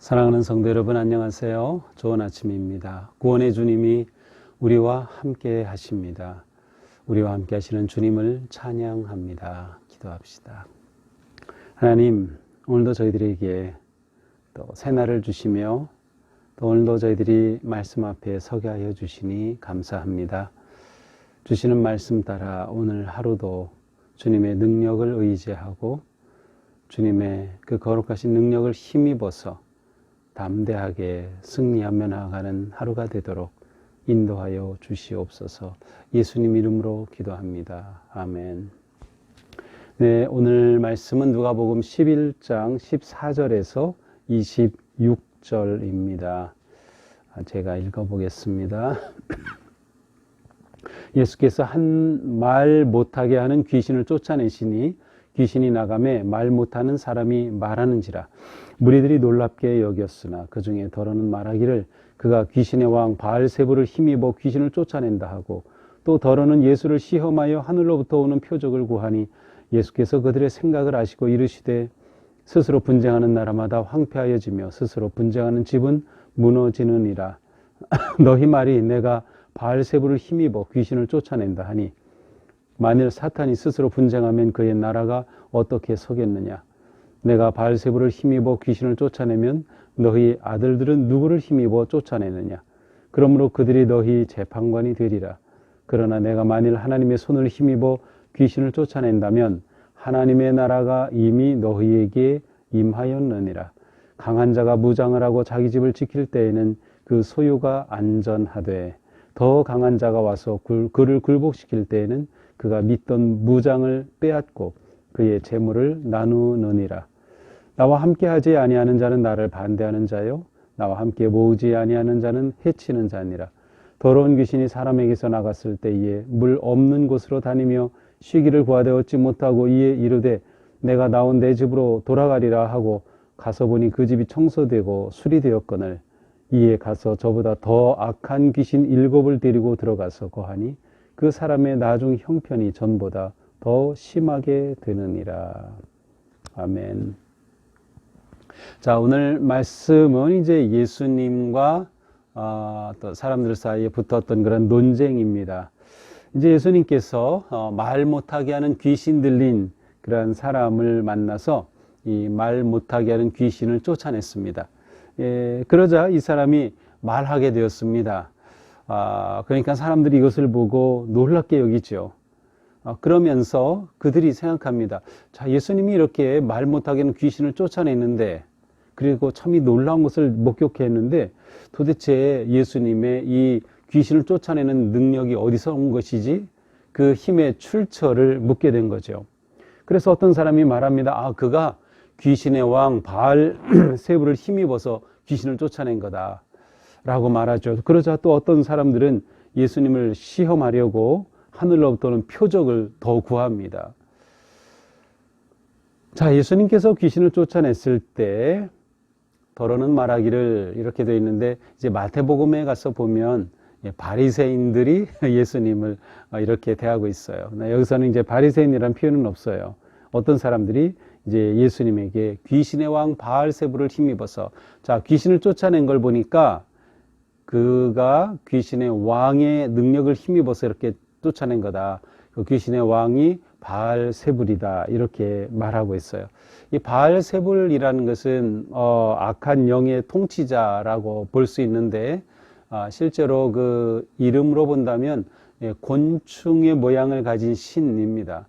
사랑하는 성도 여러분, 안녕하세요. 좋은 아침입니다. 구원의 주님이 우리와 함께 하십니다. 우리와 함께 하시는 주님을 찬양합니다. 기도합시다. 하나님, 오늘도 저희들에게 또 새날을 주시며 또 오늘도 저희들이 말씀 앞에 서게 하여 주시니 감사합니다. 주시는 말씀 따라 오늘 하루도 주님의 능력을 의지하고 주님의 그 거룩하신 능력을 힘입어서 담대하게 승리하며 나아가는 하루가 되도록 인도하여 주시옵소서. 예수님 이름으로 기도합니다. 아멘. 네, 오늘 말씀은 누가복음 11장 14절에서 26절입니다. 제가 읽어보겠습니다. 예수께서 한 말 못하게 하는 귀신을 쫓아내시니 귀신이 나가매 말 못하는 사람이 말하는지라. 무리들이 놀랍게 여겼으나 그 중에 더러는 말하기를 그가 귀신의 왕 바알세불을 힘입어 귀신을 쫓아낸다 하고, 또 더러는 예수를 시험하여 하늘로부터 오는 표적을 구하니 예수께서 그들의 생각을 아시고 이르시되 스스로 분쟁하는 나라마다 황폐하여지며 스스로 분쟁하는 집은 무너지느니라. 너희 말이 내가 바알세불을 힘입어 귀신을 쫓아낸다 하니 만일 사탄이 스스로 분쟁하면 그의 나라가 어떻게 서겠느냐. 내가 바알세불을 힘입어 귀신을 쫓아내면 너희 아들들은 누구를 힘입어 쫓아내느냐. 그러므로 그들이 너희 재판관이 되리라. 그러나 내가 만일 하나님의 손을 힘입어 귀신을 쫓아낸다면 하나님의 나라가 이미 너희에게 임하였느니라. 강한 자가 무장을 하고 자기 집을 지킬 때에는 그 소유가 안전하되 더 강한 자가 와서 그를 굴복시킬 때에는 그가 믿던 무장을 빼앗고 그의 재물을 나누느니라. 나와 함께하지 아니하는 자는 나를 반대하는 자요, 나와 함께 모으지 아니하는 자는 해치는 자니라. 더러운 귀신이 사람에게서 나갔을 때에 물 없는 곳으로 다니며 쉬기를 구하되 얻지 못하고 이에 이르되 내가 나온 내 집으로 돌아가리라 하고 가서 보니 그 집이 청소되고 수리되었거늘 이에 가서 저보다 더 악한 귀신 7을 데리고 들어가서 거하니 그 사람의 나중 형편이 전보다 더 심하게 되느니라. 아멘. 자, 오늘 말씀은 이제 예수님과 또 사람들 사이에 붙었던 그런 논쟁입니다. 이제 예수님께서 말 못하게 하는 귀신 들린 그런 사람을 만나서 이 말 못하게 하는 귀신을 쫓아냈습니다. 그러자 이 사람이 말하게 되었습니다. 그러니까 사람들이 이것을 보고 놀랍게 여기죠. 그러면서 그들이 생각합니다. 자, 예수님이 이렇게 말 못하게 하는 귀신을 쫓아냈는데, 그리고 참 놀라운 것을 목격했는데 도대체 예수님의 이 귀신을 쫓아내는 능력이 어디서 온 것이지? 그 힘의 출처를 묻게 된 거죠. 그래서 어떤 사람이 말합니다. 그가 귀신의 왕 바알세불을 힘입어서 귀신을 쫓아낸 거다 라고 말하죠. 그러자 또 어떤 사람들은 예수님을 시험하려고 하늘로부터는 표적을 더 구합니다. 자, 예수님께서 귀신을 쫓아냈을 때 더러는 말하기를 이렇게 되어 있는데, 이제 마태복음에 가서 보면 바리새인들이 예수님을 이렇게 대하고 있어요. 여기서는 이제 바리새인이라는 표현은 없어요. 어떤 사람들이 이제 예수님에게 귀신의 왕 바알세불을 힘입어서, 자, 귀신을 쫓아낸 걸 보니까 그가 귀신의 왕의 능력을 힘입어서 이렇게 쫓아낸 거다. 그 귀신의 왕이 바알세불이다. 이렇게 말하고 있어요. 이 바알세불이라는 것은 악한 영의 통치자라고 볼 수 있는데, 실제로 그 이름으로 본다면 곤충의 모양을 가진 신입니다.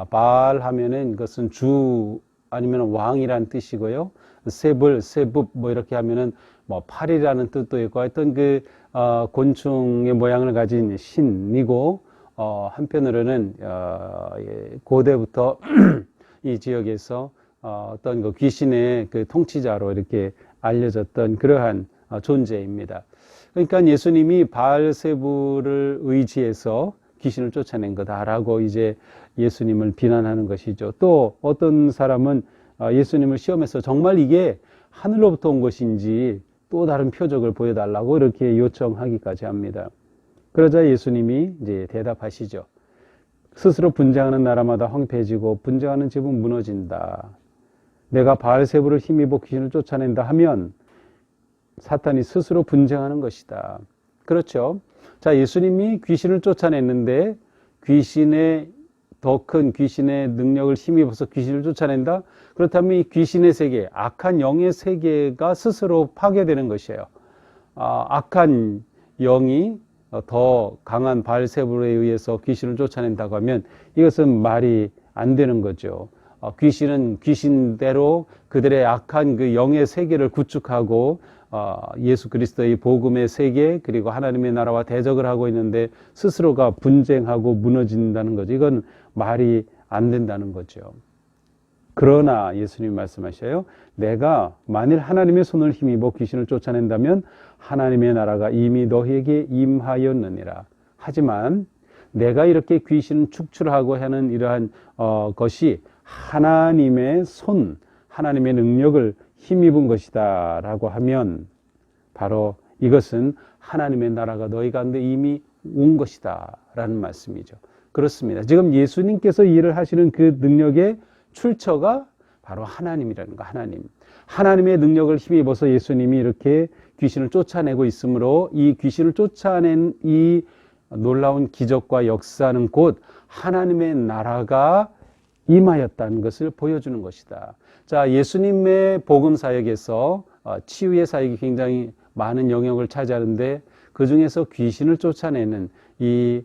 바알 하면은 그것은 주 아니면 왕이라는 뜻이고요. 세불, 세붓 뭐 이렇게 하면은 뭐 팔이라는 뜻도 있고, 하여튼 그 곤충의 모양을 가진 신이고, 한편으로는 고대부터 이 지역에서 어떤 그 귀신의 그 통치자로 이렇게 알려졌던 그러한 존재입니다. 그러니까 예수님이 바알세불을 의지해서 귀신을 쫓아낸 거다라고 이제 예수님을 비난하는 것이죠. 또 어떤 사람은 예수님을 시험해서 정말 이게 하늘로부터 온 것인지 또 다른 표적을 보여달라고 이렇게 요청하기까지 합니다. 그러자 예수님이 이제 대답하시죠. 스스로 분쟁하는 나라마다 황폐해지고 분쟁하는 집은 무너진다. 내가 바알세불을 힘입어 귀신을 쫓아낸다 하면 사탄이 스스로 분쟁하는 것이다. 그렇죠. 자, 예수님이 귀신을 쫓아냈는데 귀신의 더 큰 귀신의 능력을 힘입어서 귀신을 쫓아낸다? 그렇다면 이 귀신의 세계, 악한 영의 세계가 스스로 파괴되는 것이에요. 악한 영이 더 강한 바알세불에 의해서 귀신을 쫓아낸다고 하면 이것은 말이 안 되는 거죠. 귀신은 귀신대로 그들의 악한 그 영의 세계를 구축하고 예수 그리스도의 복음의 세계 그리고 하나님의 나라와 대적을 하고 있는데 스스로가 분쟁하고 무너진다는 거죠. 이건 말이 안 된다는 거죠. 그러나 예수님이 말씀하셔요. 내가 만일 하나님의 손을 힘입어 귀신을 쫓아낸다면 하나님의 나라가 이미 너희에게 임하였느니라. 하지만 내가 이렇게 귀신을 축출하고 하는 이러한 것이 하나님의 손, 하나님의 능력을 힘입은 것이다 라고 하면 바로 이것은 하나님의 나라가 너희 가운데 이미 온 것이다 라는 말씀이죠. 그렇습니다. 지금 예수님께서 일을 하시는 그 능력의 출처가 바로 하나님이라는 거. 하나님의 능력을 힘입어서 예수님이 이렇게 귀신을 쫓아내고 있으므로 이 귀신을 쫓아낸 이 놀라운 기적과 역사는 곧 하나님의 나라가 임하였다는 것을 보여주는 것이다. 자, 예수님의 복음 사역에서 치유의 사역이 굉장히 많은 영역을 차지하는데 그 중에서 귀신을 쫓아내는 이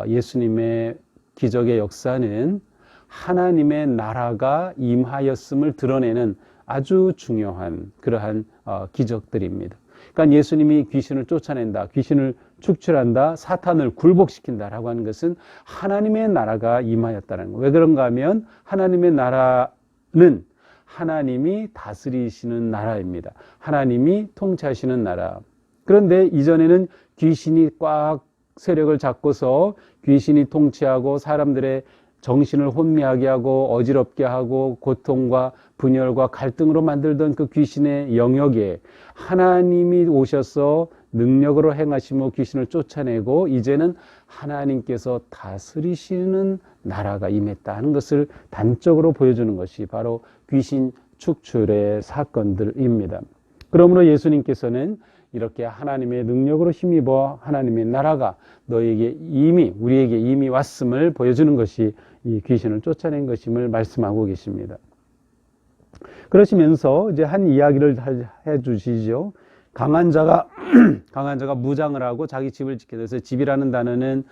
예수님의 기적의 역사는 하나님의 나라가 임하였음을 드러내는 아주 중요한 그러한 기적들입니다. 그러니까 예수님이 귀신을 쫓아낸다, 귀신을 축출한다, 사탄을 굴복시킨다라고 하는 것은 하나님의 나라가 임하였다는 거예요. 왜 그런가 하면 하나님의 나라는 하나님이 다스리시는 나라입니다. 하나님이 통치하시는 나라. 그런데 이전에는 귀신이 꽉 세력을 잡고서 귀신이 통치하고 사람들의 정신을 혼미하게 하고 어지럽게 하고 고통과 분열과 갈등으로 만들던 그 귀신의 영역에 하나님이 오셔서 능력으로 행하시며 귀신을 쫓아내고 이제는 하나님께서 다스리시는 나라가 임했다 하는 것을 단적으로 보여주는 것이 바로 귀신 축출의 사건들입니다. 그러므로 예수님께서는 이렇게 하나님의 능력으로 힘입어 하나님의 나라가 너희에게 우리에게 이미 왔음을 보여주는 것이 이 귀신을 쫓아낸 것임을 말씀하고 계십니다. 그러시면서 이제 한 이야기를 해 주시죠. 강한 자가 무장을 하고 자기 집을 지켜야 돼서 집이라는 단어는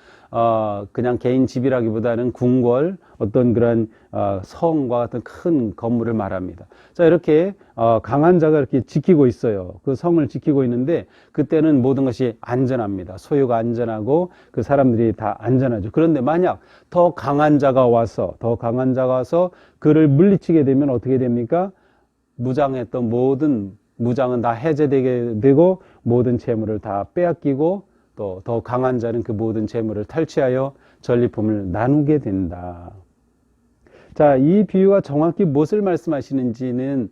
그냥 개인 집이라기보다는 궁궐, 어떤 그런 성과 같은 큰 건물을 말합니다. 자, 이렇게 강한 자가 이렇게 지키고 있어요. 그 성을 지키고 있는데 그때는 모든 것이 안전합니다. 소유가 안전하고 그 사람들이 다 안전하죠. 그런데 만약 더 강한 자가 와서 그를 물리치게 되면 어떻게 됩니까? 무장했던 모든 무장은 다 해제되게 되고 모든 재물을 다 빼앗기고 또 더 강한 자는 그 모든 재물을 탈취하여 전리품을 나누게 된다. 자, 이 비유가 정확히 무엇을 말씀하시는지는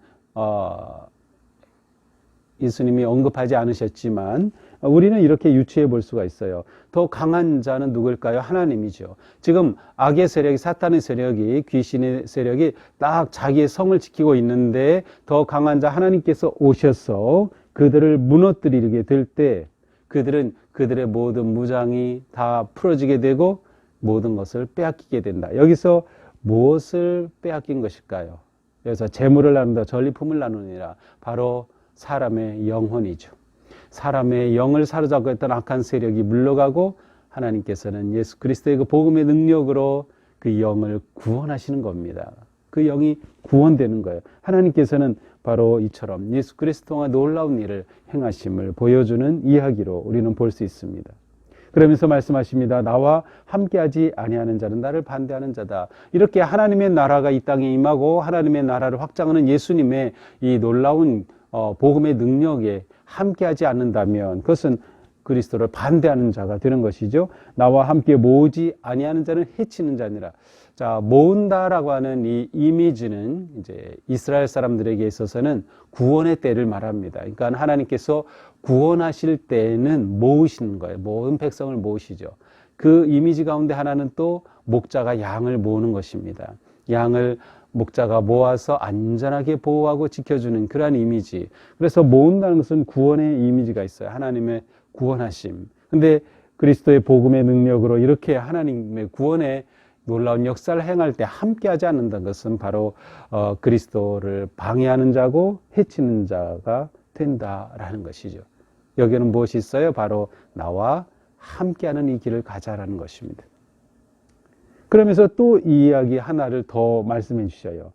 예수님이 언급하지 않으셨지만 우리는 이렇게 유추해 볼 수가 있어요. 더 강한 자는 누굴까요? 하나님이죠. 지금 악의 세력이, 사탄의 세력이, 귀신의 세력이 딱 자기의 성을 지키고 있는데 더 강한 자 하나님께서 오셔서 그들을 무너뜨리게 될 때 그들은 그들의 모든 무장이 다 풀어지게 되고 모든 것을 빼앗기게 된다. 여기서 무엇을 빼앗긴 것일까요? 여기서 재물을 나눈다, 전리품을 나누니라. 바로 사람의 영혼이죠. 사람의 영을 사로잡고 있던 악한 세력이 물러가고 하나님께서는 예수 그리스도의 그 복음의 능력으로 그 영을 구원하시는 겁니다. 그 영이 구원되는 거예요. 하나님께서는 바로 이처럼 예수 그리스도와 놀라운 일을 행하심을 보여주는 이야기로 우리는 볼 수 있습니다. 그러면서 말씀하십니다. 나와 함께하지 아니하는 자는 나를 반대하는 자다. 이렇게 하나님의 나라가 이 땅에 임하고 하나님의 나라를 확장하는 예수님의 이 놀라운 복음의 능력에 함께하지 않는다면 그것은 그리스도를 반대하는 자가 되는 것이죠. 나와 함께 모으지 아니하는 자는 해치는 자니라. 자, 모은다라고 하는 이 이미지는 이제 이스라엘 사람들에게 있어서는 구원의 때를 말합니다. 그러니까 하나님께서 구원하실 때에는 모으시는 거예요. 모든 백성을 모으시죠. 그 이미지 가운데 하나는 또 목자가 양을 모으는 것입니다. 양을 목자가 모아서 안전하게 보호하고 지켜주는 그러한 이미지. 그래서 모은다는 것은 구원의 이미지가 있어요. 하나님의 구원하심. 근데 그리스도의 복음의 능력으로 이렇게 하나님의 구원의 놀라운 역사를 행할 때 함께하지 않는다는 것은 바로 그리스도를 방해하는 자고 해치는 자가 된다라는 것이죠. 여기에는 무엇이 있어요? 바로 나와 함께하는 이 길을 가자라는 것입니다. 그러면서 또 이 이야기 하나를 더 말씀해 주셔요.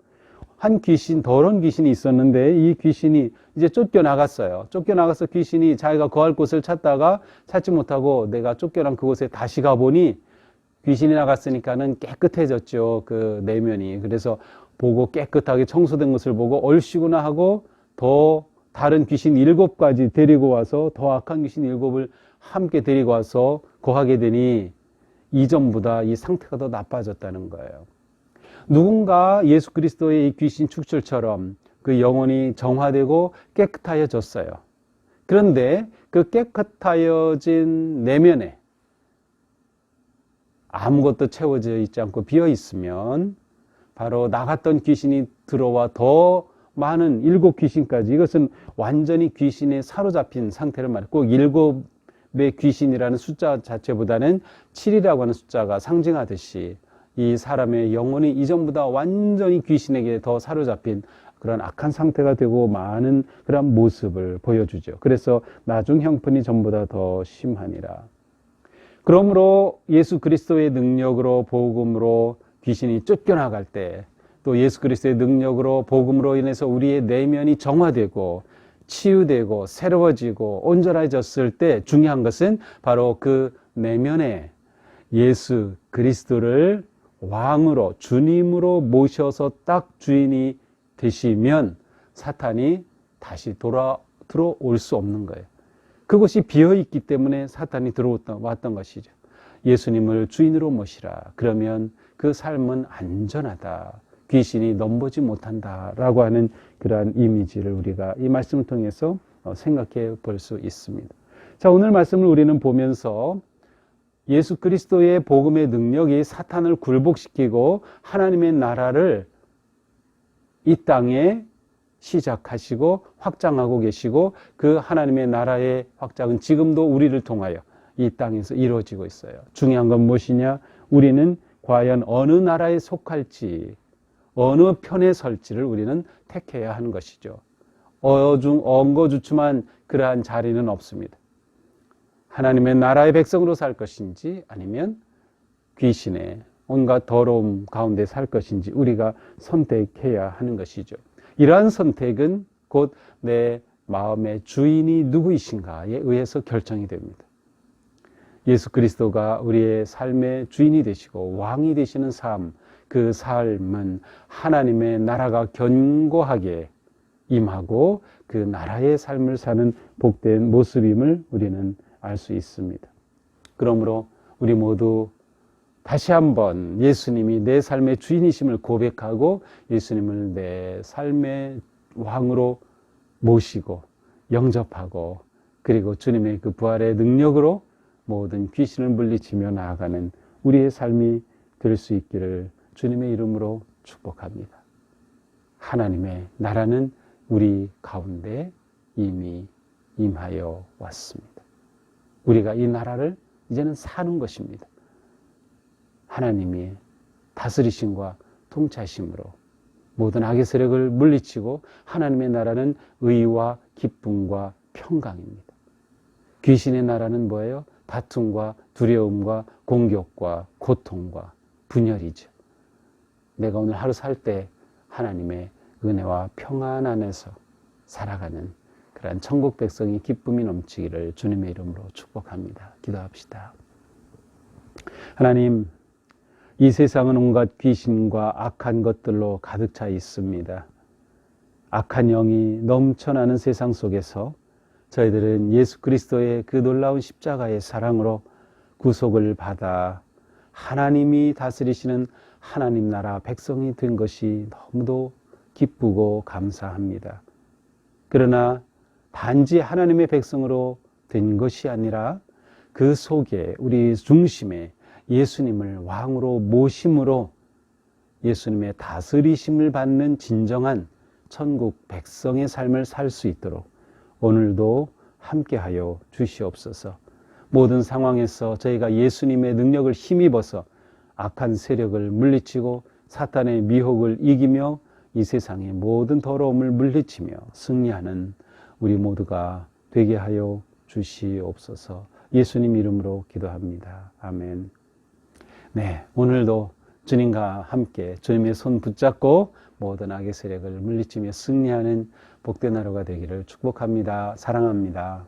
한 귀신, 더러운 귀신이 있었는데 이 귀신이 이제 쫓겨나갔어요. 쫓겨나가서 귀신이 자기가 거할 곳을 찾다가 찾지 못하고 내가 쫓겨난 그곳에 다시 가보니 귀신이 나갔으니까는 깨끗해졌죠. 그 내면이. 그래서 보고 깨끗하게 청소된 것을 보고 얼씨구나 하고 더 다른 귀신 7가지 데리고 와서 더 악한 귀신 7을 함께 데리고 와서 거하게 되니 이전보다 이 상태가 더 나빠졌다는 거예요. 누군가 예수 그리스도의 이 귀신 축출처럼 그 영혼이 정화되고 깨끗하여졌어요. 그런데 그 깨끗하여진 내면에 아무것도 채워져 있지 않고 비어 있으면 바로 나갔던 귀신이 들어와 더 많은 7귀신까지, 이것은 완전히 귀신에 사로잡힌 상태를 말해요. 꼭 7의 귀신이라는 숫자 자체보다는 7이라고 하는 숫자가 상징하듯이 이 사람의 영혼이 이전보다 완전히 귀신에게 더 사로잡힌 그런 악한 상태가 되고 많은 그런 모습을 보여주죠. 그래서 나중 형편이 전보다 더 심하니라. 그러므로 예수 그리스도의 능력으로 복음으로 귀신이 쫓겨나갈 때, 또 예수 그리스도의 능력으로 복음으로 인해서 우리의 내면이 정화되고 치유되고 새로워지고 온전해졌을 때 중요한 것은 바로 그 내면에 예수 그리스도를 왕으로 주님으로 모셔서 딱 주인이 되시면 사탄이 다시 들어올 수 없는 거예요. 그것이 비어있기 때문에 사탄이 들어왔던 것이죠. 예수님을 주인으로 모시라. 그러면 그 삶은 안전하다. 귀신이 넘보지 못한다라고 하는 그러한 이미지를 우리가 이 말씀을 통해서 생각해 볼 수 있습니다. 자, 오늘 말씀을 우리는 보면서 예수 그리스도의 복음의 능력이 사탄을 굴복시키고 하나님의 나라를 이 땅에 시작하시고 확장하고 계시고 그 하나님의 나라의 확장은 지금도 우리를 통하여 이 땅에서 이루어지고 있어요. 중요한 건 무엇이냐? 우리는 과연 어느 나라에 속할지, 어느 편에 설지를 우리는 택해야 하는 것이죠. 엉거주춤한 그러한 자리는 없습니다. 하나님의 나라의 백성으로 살 것인지 아니면 귀신의 온갖 더러움 가운데 살 것인지 우리가 선택해야 하는 것이죠. 이러한 선택은 곧 내 마음의 주인이 누구이신가에 의해서 결정이 됩니다. 예수 그리스도가 우리의 삶의 주인이 되시고 왕이 되시는 삶, 그 삶은 하나님의 나라가 견고하게 임하고 그 나라의 삶을 사는 복된 모습임을 우리는 알 수 있습니다. 그러므로 우리 모두 다시 한번 예수님이 내 삶의 주인이심을 고백하고 예수님을 내 삶의 왕으로 모시고 영접하고 그리고 주님의 그 부활의 능력으로 모든 귀신을 물리치며 나아가는 우리의 삶이 될 수 있기를 주님의 이름으로 축복합니다. 하나님의 나라는 우리 가운데 이미 임하여 왔습니다. 우리가 이 나라를 이제는 사는 것입니다. 하나님이 다스리심과 통치하심으로 모든 악의 세력을 물리치고 하나님의 나라는 의와 기쁨과 평강입니다. 귀신의 나라는 뭐예요? 다툼과 두려움과 공격과 고통과 분열이죠. 내가 오늘 하루 살 때 하나님의 은혜와 평안 안에서 살아가는 그러한 천국 백성이 기쁨이 넘치기를 주님의 이름으로 축복합니다. 기도합시다. 하나님, 이 세상은 온갖 귀신과 악한 것들로 가득 차 있습니다. 악한 영이 넘쳐나는 세상 속에서 저희들은 예수 그리스도의 그 놀라운 십자가의 사랑으로 구속을 받아 하나님이 다스리시는 하나님 나라 백성이 된 것이 너무도 기쁘고 감사합니다. 그러나 단지 하나님의 백성으로 된 것이 아니라 그 속에 우리 중심에 예수님을 왕으로 모심으로 예수님의 다스리심을 받는 진정한 천국 백성의 삶을 살 수 있도록 오늘도 함께하여 주시옵소서. 모든 상황에서 저희가 예수님의 능력을 힘입어서 악한 세력을 물리치고 사탄의 미혹을 이기며 이 세상의 모든 더러움을 물리치며 승리하는 우리 모두가 되게 하여 주시옵소서. 예수님 이름으로 기도합니다. 아멘. 네, 오늘도 주님과 함께 주님의 손 붙잡고 모든 악의 세력을 물리치며 승리하는 복된 하루가 되기를 축복합니다. 사랑합니다.